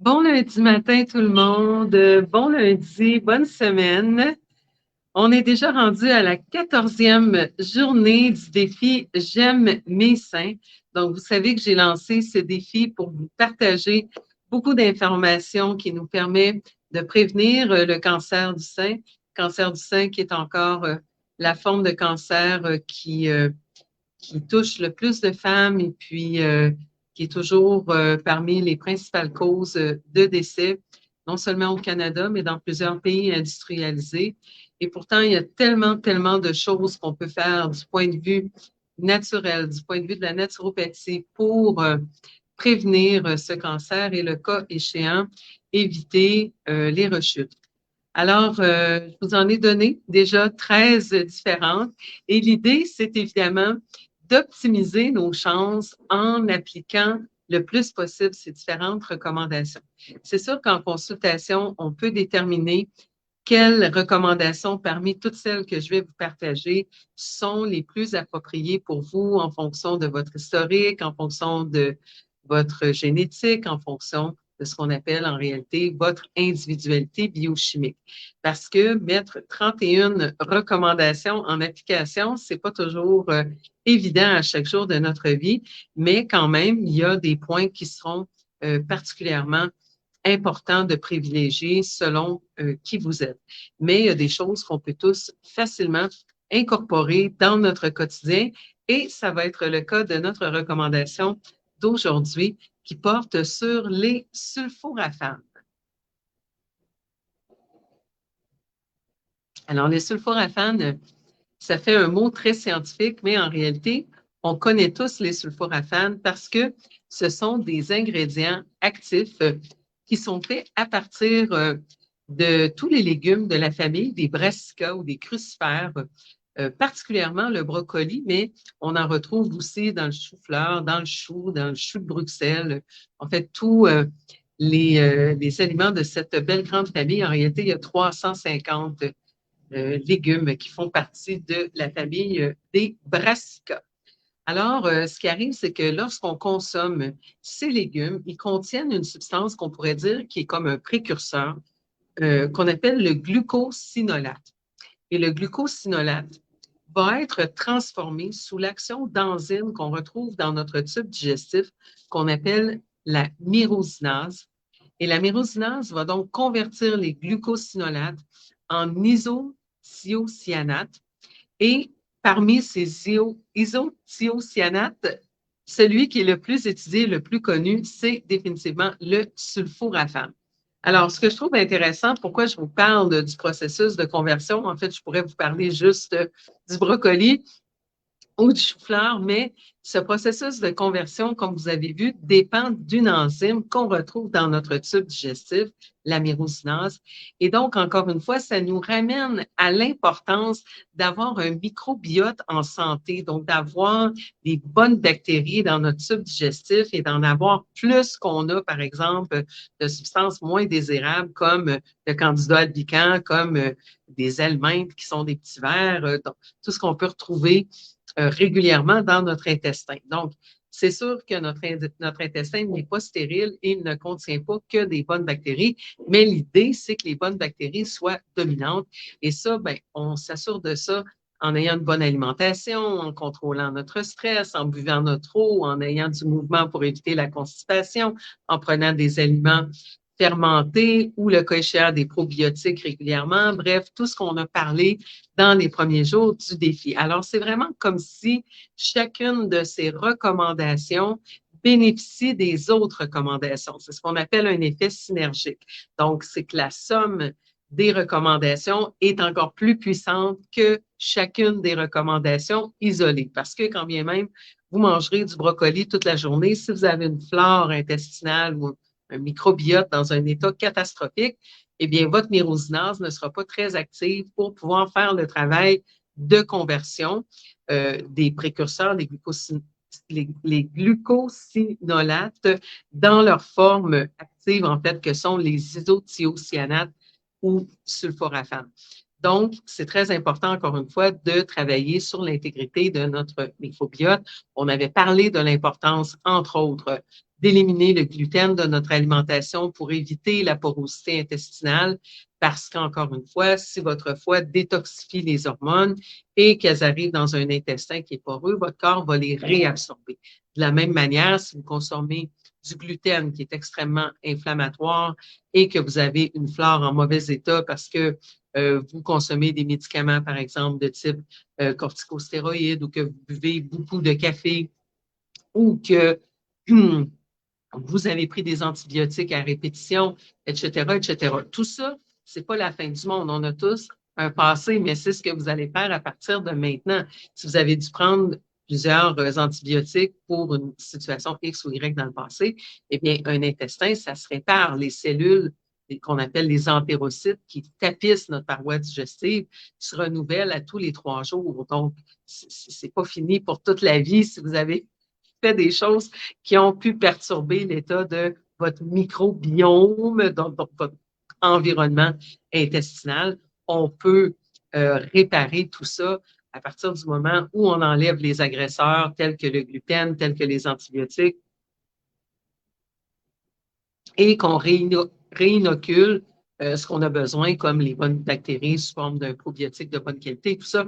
Bon lundi matin tout le monde, bon lundi, bonne semaine. On est déjà rendu à la 14e journée du défi J'aime mes seins. Donc, vous savez que j'ai lancé ce défi pour vous partager beaucoup d'informations qui nous permet de prévenir le cancer du sein qui est encore la forme de cancer qui touche le plus de femmes et puis qui est toujours parmi les principales causes de décès, non seulement au Canada, mais dans plusieurs pays industrialisés. Et pourtant, il y a tellement, tellement de choses qu'on peut faire du point de vue naturel, du point de vue de la naturopathie pour prévenir ce cancer et le cas échéant, éviter les rechutes. Alors, je vous en ai donné déjà 13 différentes et l'idée, c'est évidemment d'optimiser nos chances en appliquant le plus possible ces différentes recommandations. C'est sûr qu'en consultation, on peut déterminer quelles recommandations parmi toutes celles que je vais vous partager sont les plus appropriées pour vous en fonction de votre historique, en fonction de votre génétique, en fonction de ce qu'on appelle en réalité votre individualité biochimique. Parce que mettre 31 recommandations en application, c'est pas toujours évident à chaque jour de notre vie, mais quand même, il y a des points qui seront particulièrement importants de privilégier selon qui vous êtes. Mais il y a des choses qu'on peut tous facilement incorporer dans notre quotidien et ça va être le cas de notre recommandation d'aujourd'hui qui porte sur les sulforaphanes. Alors, les sulforaphanes, ça fait un mot très scientifique, mais en réalité, on connaît tous les sulforaphanes parce que ce sont des ingrédients actifs qui sont faits à partir de tous les légumes de la famille des brassicas ou des crucifères, particulièrement le brocoli, mais on en retrouve aussi dans le chou-fleur, dans le chou de Bruxelles. En fait, tous les aliments de cette belle grande famille. En réalité, il y a 350 légumes qui font partie de la famille des brassicas. Alors, ce qui arrive, c'est que lorsqu'on consomme ces légumes, ils contiennent une substance qu'on pourrait dire qui est comme un précurseur, qu'on appelle le glucosinolate. Et le glucosinolate va être transformé sous l'action d'enzymes qu'on retrouve dans notre tube digestif, qu'on appelle la myrosinase. Et la myrosinase va donc convertir les glucosinolates en isothiocyanate. Et parmi ces isothiocyanate, celui qui est le plus étudié, le plus connu, c'est définitivement le sulforaphane. Alors, ce que je trouve intéressant, pourquoi je vous parle du processus de conversion, en fait, je pourrais vous parler juste du brocoli ou du chou-fleur, mais ce processus de conversion, comme vous avez vu, dépend d'une enzyme qu'on retrouve dans notre tube digestif, la myrosinase. Et donc, encore une fois, ça nous ramène à l'importance d'avoir un microbiote en santé, donc d'avoir des bonnes bactéries dans notre tube digestif et d'en avoir plus qu'on a, par exemple, de substances moins désirables comme le candida albicans, comme des helminthes qui sont des petits vers, tout ce qu'on peut retrouver régulièrement dans notre intestin. Donc, c'est sûr que notre intestin n'est pas stérile et il ne contient pas que des bonnes bactéries, mais l'idée, c'est que les bonnes bactéries soient dominantes. Et ça, ben, on s'assure de ça en ayant une bonne alimentation, en contrôlant notre stress, en buvant notre eau, en ayant du mouvement pour éviter la constipation, en prenant des aliments fermentés ou le cas échéant des probiotiques régulièrement. Bref, tout ce qu'on a parlé dans les premiers jours du défi. Alors, c'est vraiment comme si chacune de ces recommandations bénéficie des autres recommandations. C'est ce qu'on appelle un effet synergique. Donc, c'est que la somme des recommandations est encore plus puissante que chacune des recommandations isolées. Parce que quand bien même vous mangerez du brocoli toute la journée, si vous avez une flore intestinale ou un microbiote dans un état catastrophique, eh bien, votre myrosinase ne sera pas très active pour pouvoir faire le travail de conversion des précurseurs, les glucosinolates dans leur forme active, en fait, que sont les isothiocyanates ou sulforaphanes. Donc, c'est très important, encore une fois, de travailler sur l'intégrité de notre microbiote. On avait parlé de l'importance, entre autres, d'éliminer le gluten de notre alimentation pour éviter la porosité intestinale, parce qu'encore une fois, si votre foie détoxifie les hormones et qu'elles arrivent dans un intestin qui est poreux, votre corps va les réabsorber. De la même manière, si vous consommez du gluten qui est extrêmement inflammatoire et que vous avez une flore en mauvais état parce que vous consommez des médicaments, par exemple, de type corticostéroïdes ou que vous buvez beaucoup de café ou que vous avez pris des antibiotiques à répétition, etc., etc. Tout ça, c'est pas la fin du monde. On a tous un passé, mais c'est ce que vous allez faire à partir de maintenant. Si vous avez dû prendre plusieurs antibiotiques pour une situation X ou Y dans le passé, eh bien, un intestin, ça se répare. Les cellules qu'on appelle les entérocytes qui tapissent notre paroi digestive se renouvellent à tous les 3 jours. Donc, c'est pas fini pour toute la vie si vous avez fait des choses qui ont pu perturber l'état de votre microbiome, donc votre environnement intestinal. On peut réparer tout ça à partir du moment où on enlève les agresseurs tels que le gluten, tels que les antibiotiques, et qu'on réinocule ce qu'on a besoin, comme les bonnes bactéries sous forme d'un probiotique de bonne qualité, tout ça.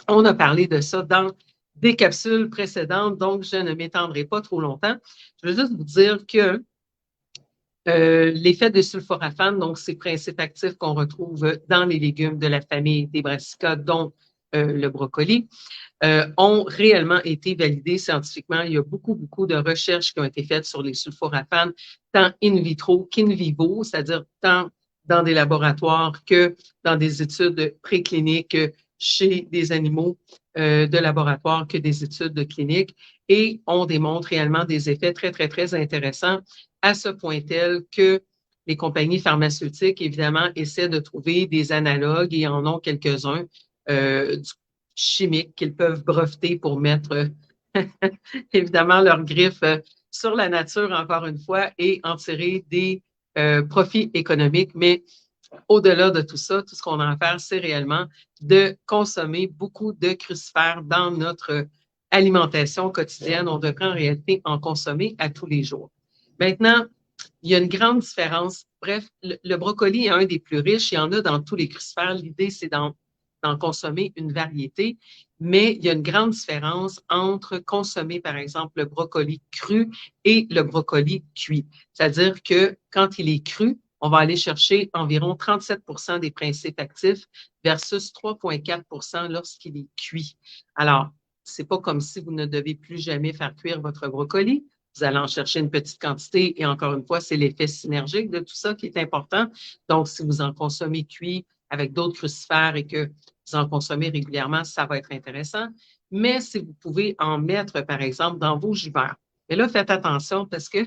On a parlé de ça dans des capsules précédentes, donc je ne m'étendrai pas trop longtemps. Je veux juste vous dire que l'effet de sulforaphane, donc ces principes actifs qu'on retrouve dans les légumes de la famille des brassicas, dont le brocoli, ont réellement été validés scientifiquement. Il y a beaucoup, beaucoup de recherches qui ont été faites sur les sulforaphanes, tant in vitro qu'in vivo, c'est-à-dire tant dans des laboratoires que dans des études précliniques chez des animaux de laboratoire que des études cliniques. Et on démontre réellement des effets très, très, très intéressants à ce point tel que les compagnies pharmaceutiques, évidemment, essaient de trouver des analogues et en ont quelques-uns chimiques qu'ils peuvent breveter pour mettre évidemment leurs griffes sur la nature, encore une fois, et en tirer des profits économiques. Mais au-delà de tout ça, tout ce qu'on a à faire, c'est réellement de consommer beaucoup de crucifères dans notre alimentation quotidienne. On devrait en réalité en consommer à tous les jours. Maintenant, il y a une grande différence. Bref, le brocoli est un des plus riches. Il y en a dans tous les crucifères. L'idée, c'est d'en consommer une variété, mais il y a une grande différence entre consommer, par exemple, le brocoli cru et le brocoli cuit. C'est-à-dire que quand il est cru, on va aller chercher environ 37 des principes actifs versus 3,4 lorsqu'il est cuit. Alors, c'est pas comme si vous ne devez plus jamais faire cuire votre brocoli. Vous allez en chercher une petite quantité et encore une fois, c'est l'effet synergique de tout ça qui est important. Donc, si vous en consommez cuit avec d'autres crucifères et que vous en consommez régulièrement, ça va être intéressant. Mais si vous pouvez en mettre, par exemple, dans vos juvères. Mais là, faites attention parce que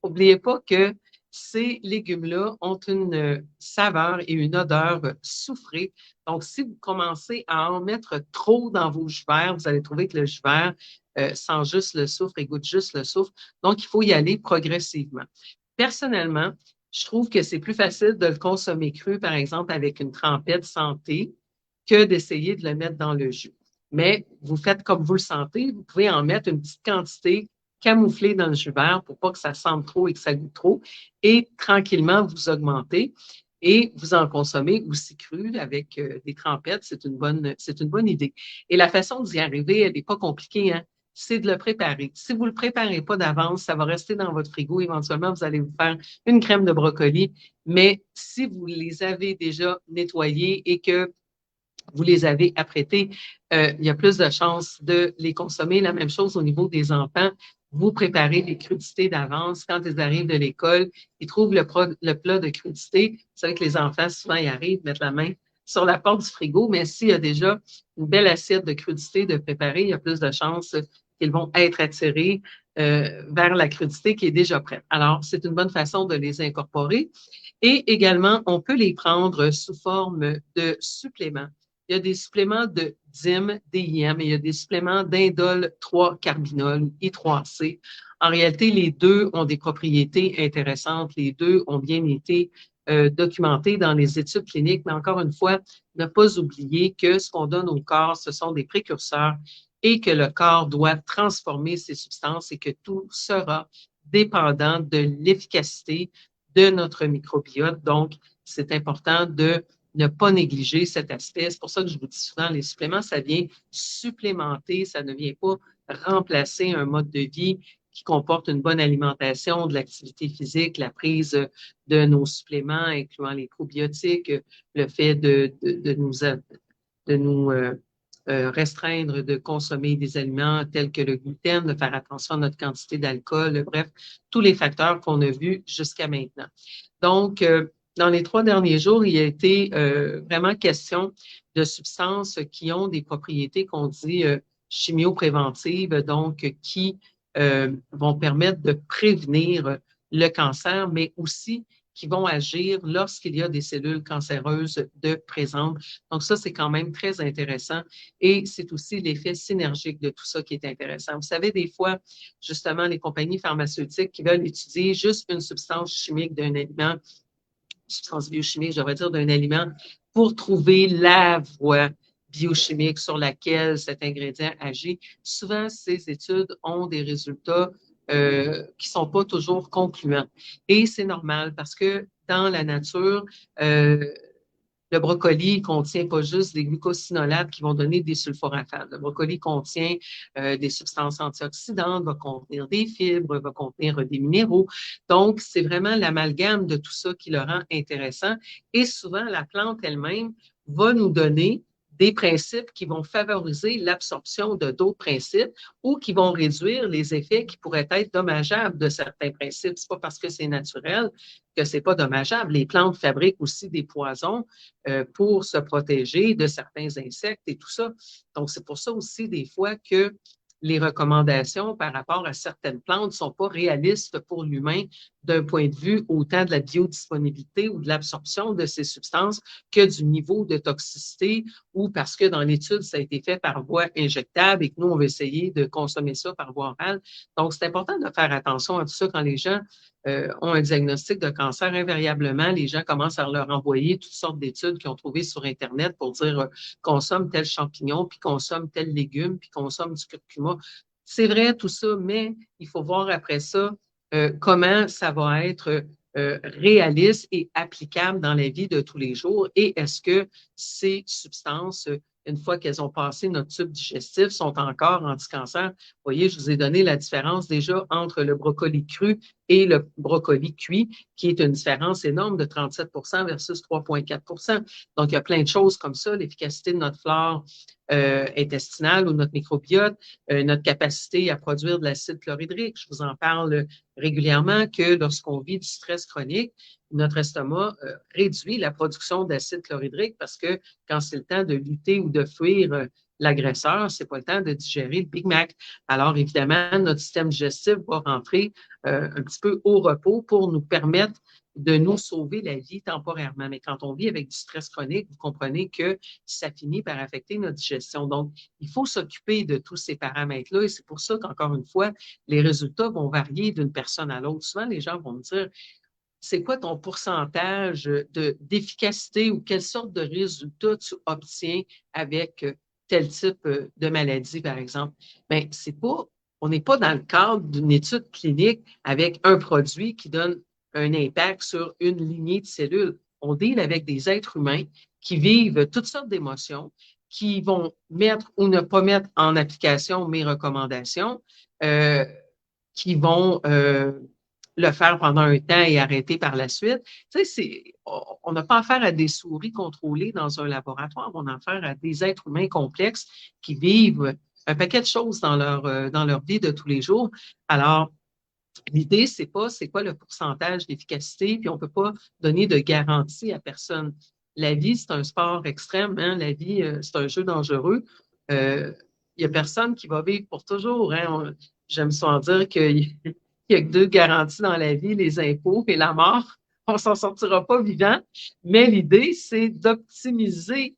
n'oubliez pas que ces légumes-là ont une saveur et une odeur soufrée. Donc, si vous commencez à en mettre trop dans vos juvères, vous allez trouver que le juvère sent juste le soufre et goûte juste le soufre. Donc, il faut y aller progressivement. Personnellement, je trouve que c'est plus facile de le consommer cru, par exemple, avec une trempette santé, que d'essayer de le mettre dans le jus. Mais vous faites comme vous le sentez, vous pouvez en mettre une petite quantité camouflée dans le jus vert pour pas que ça sente trop et que ça goûte trop. Et tranquillement, vous augmentez et vous en consommez aussi cru avec des trempettes. C'est une bonne idée. Et la façon d'y arriver, elle n'est pas compliquée, hein? C'est de le préparer. Si vous ne le préparez pas d'avance, ça va rester dans votre frigo. Éventuellement, vous allez vous faire une crème de brocoli. Mais si vous les avez déjà nettoyés et que vous les avez apprêtés, il y a plus de chances de les consommer. La même chose au niveau des enfants. Vous préparez les crudités d'avance. Quand ils arrivent de l'école, ils trouvent le plat de crudité. Vous savez que les enfants, souvent, ils arrivent, mettent la main sur la porte du frigo, mais s'il y a déjà une belle assiette de crudité de préparer, il y a plus de chances qu'ils vont être attirés vers la crudité qui est déjà prête. Alors, c'est une bonne façon de les incorporer. Et également, on peut les prendre sous forme de suppléments. Il y a des suppléments de DIM, DIM, et il y a des suppléments d'indole 3-carbinol, I3C. En réalité, les deux ont des propriétés intéressantes. Les deux ont bien été documentés dans les études cliniques, mais encore une fois, ne pas oublier que ce qu'on donne au corps, ce sont des précurseurs et que le corps doit transformer ces substances et que tout sera dépendant de l'efficacité de notre microbiote. Donc, c'est important de ne pas négliger cet aspect. C'est pour ça que je vous dis souvent, les suppléments, ça vient supplémenter, ça ne vient pas remplacer un mode de vie qui comporte une bonne alimentation, de l'activité physique, la prise de nos suppléments, incluant les probiotiques, le fait de nous restreindre de consommer des aliments tels que le gluten, de faire attention à notre quantité d'alcool, bref, tous les facteurs qu'on a vus jusqu'à maintenant. Donc, dans les 3 derniers jours, il a été vraiment question de substances qui ont des propriétés qu'on dit chimiopréventives, donc qui vont permettre de prévenir le cancer, mais aussi qui vont agir lorsqu'il y a des cellules cancéreuses de présentes. Donc ça, c'est quand même très intéressant et c'est aussi l'effet synergique de tout ça qui est intéressant. Vous savez, des fois, justement, les compagnies pharmaceutiques qui veulent étudier juste une substance chimique d'un aliment, substance biochimique, je devrais dire, d'un aliment, pour trouver la voie biochimique sur laquelle cet ingrédient agit. Souvent, ces études ont des résultats qui ne sont pas toujours concluants. Et c'est normal parce que dans la nature, le brocoli contient pas juste des glucosinolates qui vont donner des sulforaphanes. Le brocoli contient des substances antioxydantes, va contenir des fibres, va contenir des minéraux. Donc, c'est vraiment l'amalgame de tout ça qui le rend intéressant. Et souvent, la plante elle-même va nous donner des principes qui vont favoriser l'absorption de d'autres principes ou qui vont réduire les effets qui pourraient être dommageables de certains principes. C'est pas parce que c'est naturel que c'est pas dommageable. Les plantes fabriquent aussi des poisons pour se protéger de certains insectes et tout ça. Donc, c'est pour ça aussi des fois que les recommandations par rapport à certaines plantes ne sont pas réalistes pour l'humain d'un point de vue autant de la biodisponibilité ou de l'absorption de ces substances que du niveau de toxicité ou parce que dans l'étude, ça a été fait par voie injectable et que nous, on va essayer de consommer ça par voie orale. Donc, c'est important de faire attention à tout ça quand les gens ont un diagnostic de cancer. Invariablement, les gens commencent à leur envoyer toutes sortes d'études qu'ils ont trouvées sur Internet pour dire consomme tel champignon, puis consomme tel légume, puis consomme du curcuma. C'est vrai tout ça, mais il faut voir après ça comment ça va être réaliste et applicable dans la vie de tous les jours et est-ce que ces substances, une fois qu'elles ont passé notre tube digestif, sont encore anti-cancer. Vous voyez, je vous ai donné la différence déjà entre le brocoli cru et le brocoli cuit, qui est une différence énorme de 37 versus 3,4 Donc, il y a plein de choses comme ça, l'efficacité de notre flore intestinale ou notre microbiote, notre capacité à produire de l'acide chlorhydrique. Je vous en parle régulièrement que lorsqu'on vit du stress chronique, notre estomac réduit la production d'acide chlorhydrique parce que quand c'est le temps de lutter ou de fuir l'agresseur, c'est pas le temps de digérer le Big Mac. Alors, évidemment, notre système digestif va rentrer un petit peu au repos pour nous permettre de nous sauver la vie temporairement. Mais quand on vit avec du stress chronique, vous comprenez que ça finit par affecter notre digestion. Donc, il faut s'occuper de tous ces paramètres-là et c'est pour ça qu'encore une fois, les résultats vont varier d'une personne à l'autre. Souvent, les gens vont me dire, c'est quoi ton pourcentage d'efficacité ou quelle sorte de résultats tu obtiens avec tel type de maladie, par exemple? Bien, c'est pas, on n'est pas dans le cadre d'une étude clinique avec un produit qui donne un impact sur une lignée de cellules. On deal avec des êtres humains qui vivent toutes sortes d'émotions, qui vont mettre ou ne pas mettre en application mes recommandations, qui vont le faire pendant un temps et arrêter par la suite. Tu sais, on n'a pas affaire à des souris contrôlées dans un laboratoire, on a affaire à des êtres humains complexes qui vivent un paquet de choses dans leur vie de tous les jours. Alors, l'idée, c'est pas c'est quoi le pourcentage d'efficacité, puis on peut pas donner de garantie à personne. La vie, c'est un sport extrême, hein? La vie, c'est un jeu dangereux. Il y a personne qui va vivre pour toujours, hein? J'aime souvent dire qu'il y a que deux garanties dans la vie, les impôts et la mort. On s'en sortira pas vivant, mais l'idée, c'est d'optimiser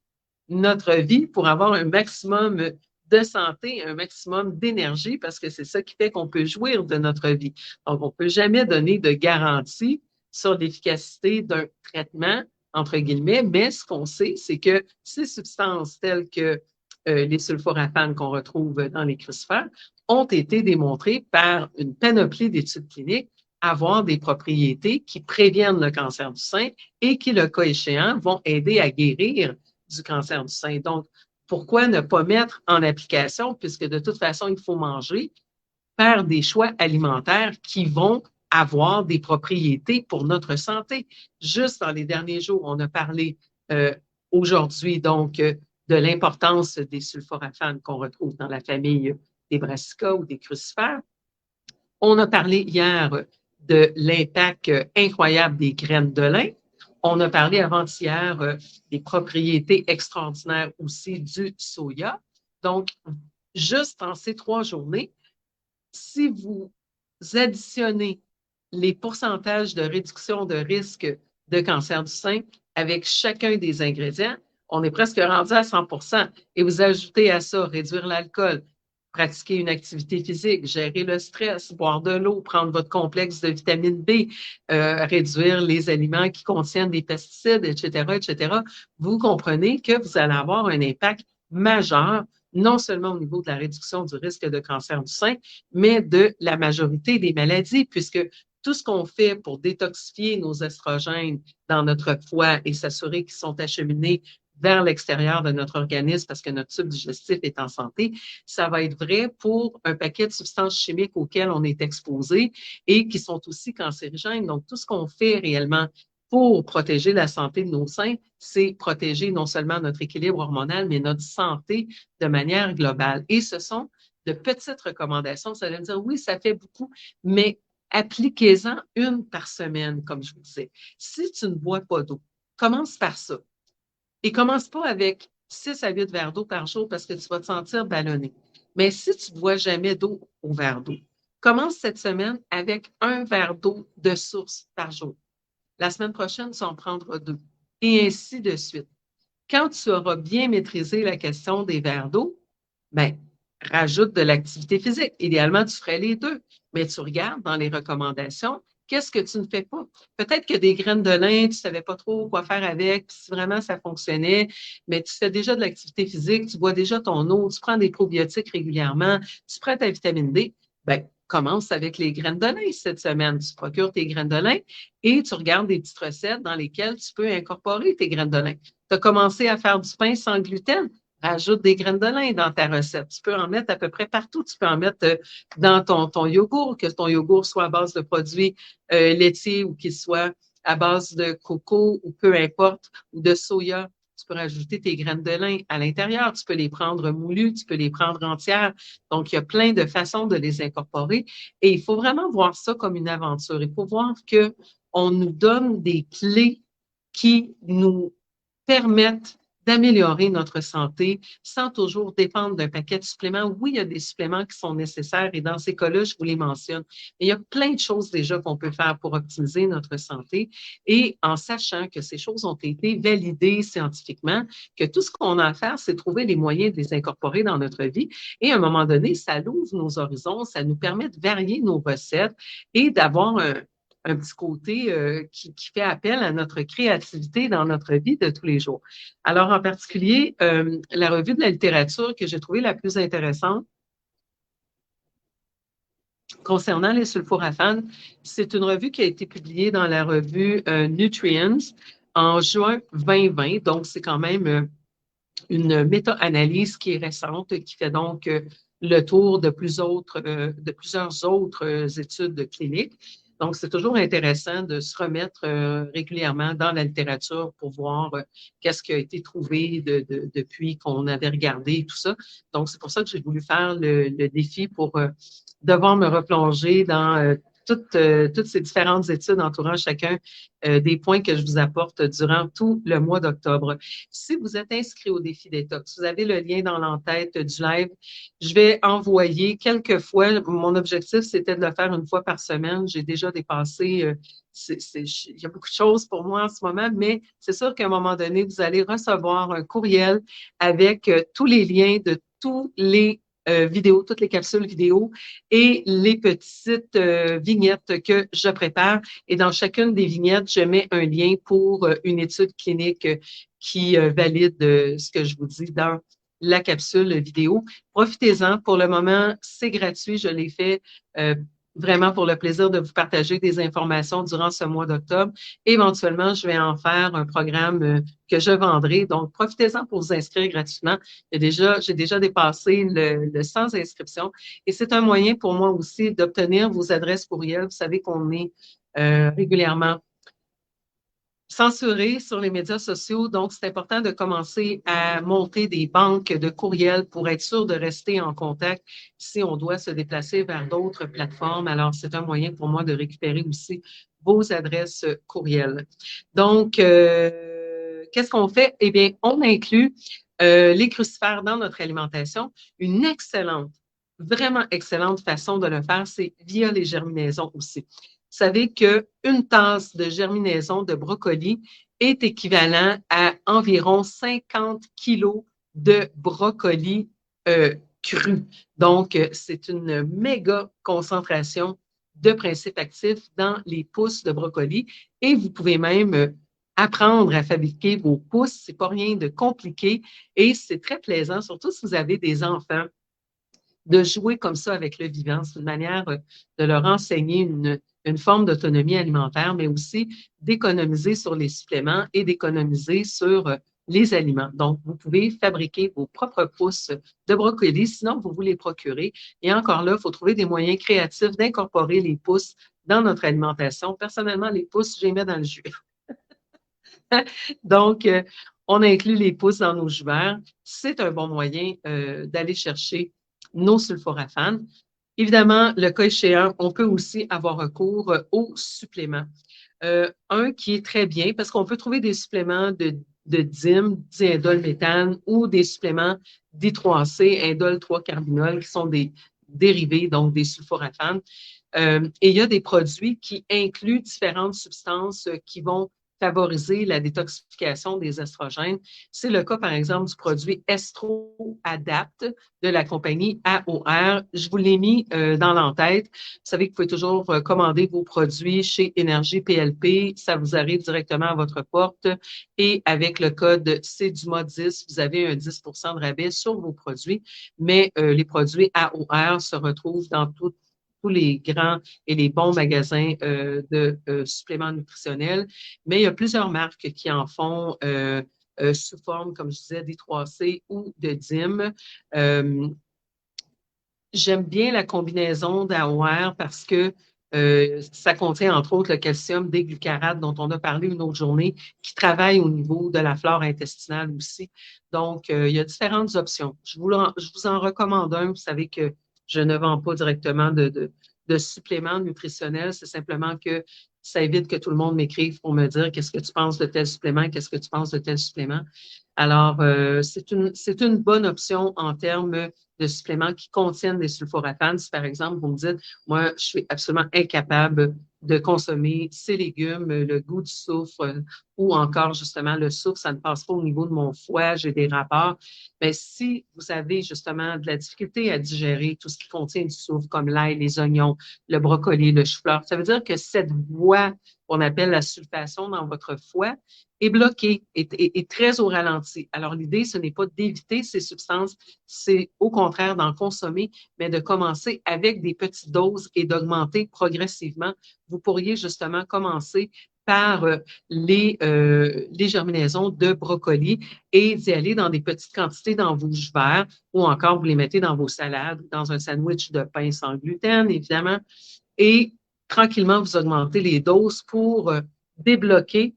notre vie pour avoir un maximum de santé, un maximum d'énergie, parce que c'est ça qui fait qu'on peut jouir de notre vie. Donc, on ne peut jamais donner de garantie sur l'efficacité d'un traitement entre guillemets, mais ce qu'on sait, c'est que ces substances telles que les sulforaphanes qu'on retrouve dans les crucifères ont été démontrées par une panoplie d'études cliniques avoir des propriétés qui préviennent le cancer du sein et qui, le cas échéant, vont aider à guérir du cancer du sein. Donc, pourquoi ne pas mettre en application, puisque de toute façon, il faut manger, faire des choix alimentaires qui vont avoir des propriétés pour notre santé. Juste dans les derniers jours, on a parlé aujourd'hui donc de l'importance des sulforaphanes qu'on retrouve dans la famille des brassicas ou des crucifères. On a parlé hier de l'impact incroyable des graines de lin. On a parlé avant-hier des propriétés extraordinaires aussi du soya. Donc, juste en ces 3 journées, si vous additionnez les pourcentages de réduction de risque de cancer du sein avec chacun des ingrédients, on est presque rendu à 100%. Et vous ajoutez à ça réduire l'alcool, pratiquer une activité physique, gérer le stress, boire de l'eau, prendre votre complexe de vitamine B, réduire les aliments qui contiennent des pesticides, etc., etc., vous comprenez que vous allez avoir un impact majeur, non seulement au niveau de la réduction du risque de cancer du sein, mais de la majorité des maladies, puisque tout ce qu'on fait pour détoxifier nos estrogènes dans notre foie et s'assurer qu'ils sont acheminés vers l'extérieur de notre organisme parce que notre tube digestif est en santé, ça va être vrai pour un paquet de substances chimiques auxquelles on est exposé et qui sont aussi cancérigènes. Donc, tout ce qu'on fait réellement pour protéger la santé de nos seins, c'est protéger non seulement notre équilibre hormonal, mais notre santé de manière globale. Et ce sont de petites recommandations. Ça veut dire, oui, ça fait beaucoup, mais appliquez-en une par semaine, comme je vous disais. Si tu ne bois pas d'eau, commence par ça. Et commence pas avec 6 à 8 verres d'eau par jour parce que tu vas te sentir ballonné. Mais si tu ne bois jamais d'eau au verre d'eau, commence cette semaine avec 1 verre d'eau de source par jour. La semaine prochaine, tu en prendras 2. Et ainsi de suite. Quand tu auras bien maîtrisé la question des verres d'eau, bien, rajoute de l'activité physique. Idéalement, tu ferais les 2, mais tu regardes dans les recommandations, qu'est-ce que tu ne fais pas? Peut-être que des graines de lin, tu ne savais pas trop quoi faire avec, puis si vraiment ça fonctionnait, mais tu fais déjà de l'activité physique, tu bois déjà ton eau, tu prends des probiotiques régulièrement, tu prends ta vitamine D, bien, commence avec les graines de lin cette semaine. Tu procures tes graines de lin et tu regardes des petites recettes dans lesquelles tu peux incorporer tes graines de lin. Tu as commencé à faire du pain sans gluten, rajoute des graines de lin dans ta recette. Tu peux en mettre à peu près partout. Tu peux en mettre dans ton yogourt, que ton yogourt soit à base de produits laitiers ou qu'il soit à base de coco ou peu importe, ou de soya. Tu peux rajouter tes graines de lin à l'intérieur. Tu peux les prendre moulues, tu peux les prendre entières. Donc, il y a plein de façons de les incorporer. Et il faut vraiment voir ça comme une aventure. Il faut voir qu'on nous donne des clés qui nous permettent d'améliorer notre santé sans toujours dépendre d'un paquet de suppléments. Oui, il y a des suppléments qui sont nécessaires et dans ces cas-là, je vous les mentionne. Mais il y a plein de choses déjà qu'on peut faire pour optimiser notre santé et en sachant que ces choses ont été validées scientifiquement, que tout ce qu'on a à faire, c'est trouver les moyens de les incorporer dans notre vie et à un moment donné, ça ouvre nos horizons, ça nous permet de varier nos recettes et d'avoir un petit côté qui fait appel à notre créativité dans notre vie de tous les jours. Alors, en particulier, la revue de la littérature que j'ai trouvée la plus intéressante concernant les sulforaphanes, c'est une revue qui a été publiée dans la revue Nutrients en juin 2020. Donc, c'est quand même une méta-analyse qui est récente, qui fait donc le tour de plusieurs autres études cliniques. Donc, c'est toujours intéressant de se remettre régulièrement dans la littérature pour voir qu'est-ce qui a été trouvé depuis qu'on avait regardé tout ça. Donc, c'est pour ça que j'ai voulu faire le défi pour devoir me replonger dans toutes ces différentes études entourant chacun des points que je vous apporte durant tout le mois d'octobre. Si vous êtes inscrit au défi détox, vous avez le lien dans l'entête du live. Je vais envoyer quelques fois. Mon objectif, c'était de le faire une fois par semaine. J'ai déjà dépassé. Il y a beaucoup de choses pour moi en ce moment, mais c'est sûr qu'à un moment donné, vous allez recevoir un courriel avec tous les liens de tous les vidéos, toutes les capsules vidéo et les petites vignettes que je prépare. Et dans chacune des vignettes, je mets un lien pour une étude clinique qui valide ce que je vous dis dans la capsule vidéo. Profitez-en. Pour le moment, c'est gratuit. Je l'ai fait vraiment pour le plaisir de vous partager des informations durant ce mois d'octobre. Éventuellement, je vais en faire un programme que je vendrai. Donc, profitez-en pour vous inscrire gratuitement. J'ai déjà dépassé le sans inscription et c'est un moyen pour moi aussi d'obtenir vos adresses courriels. Vous savez qu'on est régulièrement censuré sur les médias sociaux. Donc, c'est important de commencer à monter des banques de courriels pour être sûr de rester en contact si on doit se déplacer vers d'autres plateformes. Alors, c'est un moyen pour moi de récupérer aussi vos adresses courriels. Donc, qu'est-ce qu'on fait? Eh bien, on inclut les crucifères dans notre alimentation. Une excellente, vraiment excellente façon de le faire, c'est via les germinaisons aussi. Vous savez qu'une tasse de germinaison de brocoli est équivalent à environ 50 kilos de brocoli cru. Donc, c'est une méga concentration de principes actifs dans les pousses de brocoli et vous pouvez même apprendre à fabriquer vos pousses. C'est pas rien de compliqué et c'est très plaisant, surtout si vous avez des enfants, de jouer comme ça avec le vivant. C'est une manière de leur enseigner une forme d'autonomie alimentaire, mais aussi d'économiser sur les suppléments et d'économiser sur les aliments. Donc, vous pouvez fabriquer vos propres pousses de brocoli, sinon vous vous les procurez. Et encore là, il faut trouver des moyens créatifs d'incorporer les pousses dans notre alimentation. Personnellement, les pousses, je les mets dans le jus. Donc, on inclut les pousses dans nos jus verts. C'est un bon moyen d'aller chercher nos sulforaphanes. Évidemment, le cas échéant, on peut aussi avoir recours aux suppléments. Un qui est très bien, parce qu'on peut trouver des suppléments de DIM, diindolméthane, ou des suppléments d'I3C, indole 3-carbinol, qui sont des dérivés, donc des sulforaphanes. Et il y a des produits qui incluent différentes substances qui vont favoriser la détoxification des estrogènes. C'est le cas, par exemple, du produit Estro Adapt de la compagnie AOR. Je vous l'ai mis dans l'entête. Vous savez que vous pouvez toujours commander vos produits chez Énergie PLP. Ça vous arrive directement à votre porte. Et avec le code CDUMA10, vous avez un 10 de rabais sur vos produits. Mais les produits AOR se retrouvent dans tous les grands et les bons magasins de suppléments nutritionnels. Mais il y a plusieurs marques qui en font sous forme, comme je disais, d'I3C ou de DIM. J'aime bien la combinaison d'AOR parce que ça contient entre autres le calcium déglucarate dont on a parlé une autre journée, qui travaille au niveau de la flore intestinale aussi. Donc, il y a différentes options. Je vous en recommande un. Vous savez que je ne vends pas directement de suppléments nutritionnels. C'est simplement que ça évite que tout le monde m'écrive pour me dire qu'est-ce que tu penses de tel supplément, qu'est-ce que tu penses de tel supplément. Alors, c'est une bonne option en termes de suppléments qui contiennent des sulforaphanes. Si, par exemple, vous me dites, moi, je suis absolument incapable de consommer ces légumes, le goût du soufre ou encore, justement, le soufre, ça ne passe pas au niveau de mon foie, j'ai des rapports. Mais si vous avez, justement, de la difficulté à digérer tout ce qui contient du soufre, comme l'ail, les oignons, le brocoli, le chou-fleur, ça veut dire que cette voie qu'on appelle la sulfation dans votre foie est bloquée, est très au ralenti. Alors, l'idée, ce n'est pas d'éviter ces substances, c'est au contraire d'en consommer, mais de commencer avec des petites doses et d'augmenter progressivement. Vous pourriez justement commencer par les germinaisons de brocoli et d'y aller dans des petites quantités dans vos jus verts ou encore vous les mettez dans vos salades, dans un sandwich de pain sans gluten, évidemment, et tranquillement, vous augmentez les doses pour débloquer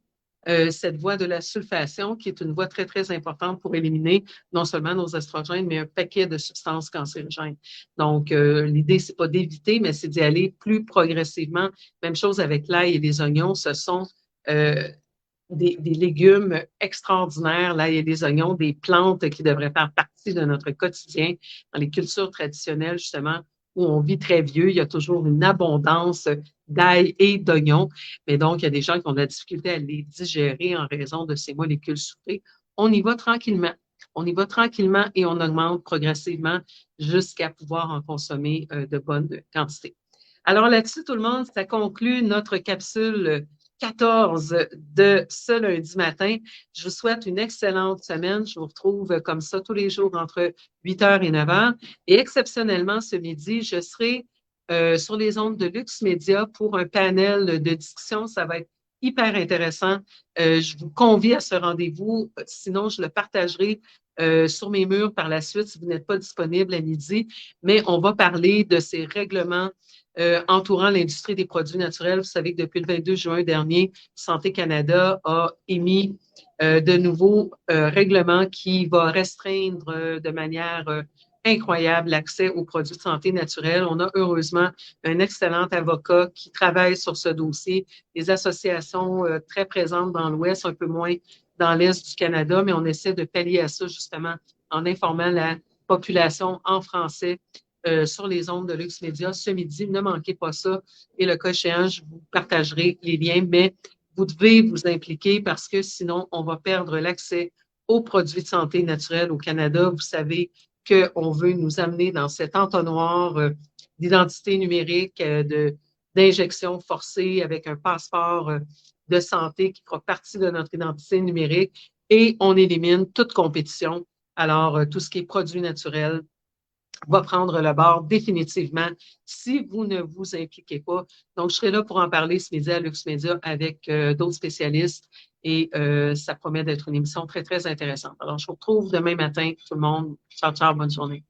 cette voie de la sulfation, qui est une voie très, très importante pour éliminer non seulement nos estrogènes, mais un paquet de substances cancérigènes. Donc, l'idée, c'est pas d'éviter, mais c'est d'y aller plus progressivement. Même chose avec l'ail et les oignons, ce sont des légumes extraordinaires, l'ail et les oignons, des plantes qui devraient faire partie de notre quotidien dans les cultures traditionnelles, justement, où on vit très vieux, il y a toujours une abondance d'ail et d'oignons. Mais donc, il y a des gens qui ont de la difficulté à les digérer en raison de ces molécules sucrées. On y va tranquillement. On y va tranquillement et on augmente progressivement jusqu'à pouvoir en consommer de bonnes quantités. Alors là-dessus, tout le monde, ça conclut notre capsule 14 de ce lundi matin. Je vous souhaite une excellente semaine. Je vous retrouve comme ça tous les jours entre 8h et 9h. Et exceptionnellement, ce midi, je serai sur les ondes de Lux Média pour un panel de discussion. Ça va être hyper intéressant. Je vous convie à ce rendez-vous. Sinon, je le partagerai sur mes murs par la suite si vous n'êtes pas disponible à midi. Mais on va parler de ces règlements entourant l'industrie des produits naturels. Vous savez que depuis le 22 juin dernier, Santé Canada a émis de nouveaux règlements qui vont restreindre de manière incroyable l'accès aux produits de santé naturels. On a heureusement un excellent avocat qui travaille sur ce dossier, des associations très présentes dans l'Ouest, un peu moins dans l'Est du Canada, mais on essaie de pallier à ça justement en informant la population en français sur les ondes de Lux Média ce midi. Ne manquez pas ça. Et le cas échéant, je vous partagerai les liens, mais vous devez vous impliquer parce que sinon, on va perdre l'accès aux produits de santé naturels au Canada. Vous savez qu'on veut nous amener dans cet entonnoir d'identité numérique, d'injection forcée avec un passeport de santé qui fera partie de notre identité numérique et on élimine toute compétition. Alors, tout ce qui est produits naturels va prendre le bord définitivement si vous ne vous impliquez pas. Donc, je serai là pour en parler ce midi à Lux Média avec d'autres spécialistes et ça promet d'être une émission très, très intéressante. Alors, je vous retrouve demain matin, tout le monde. Ciao, ciao, bonne journée.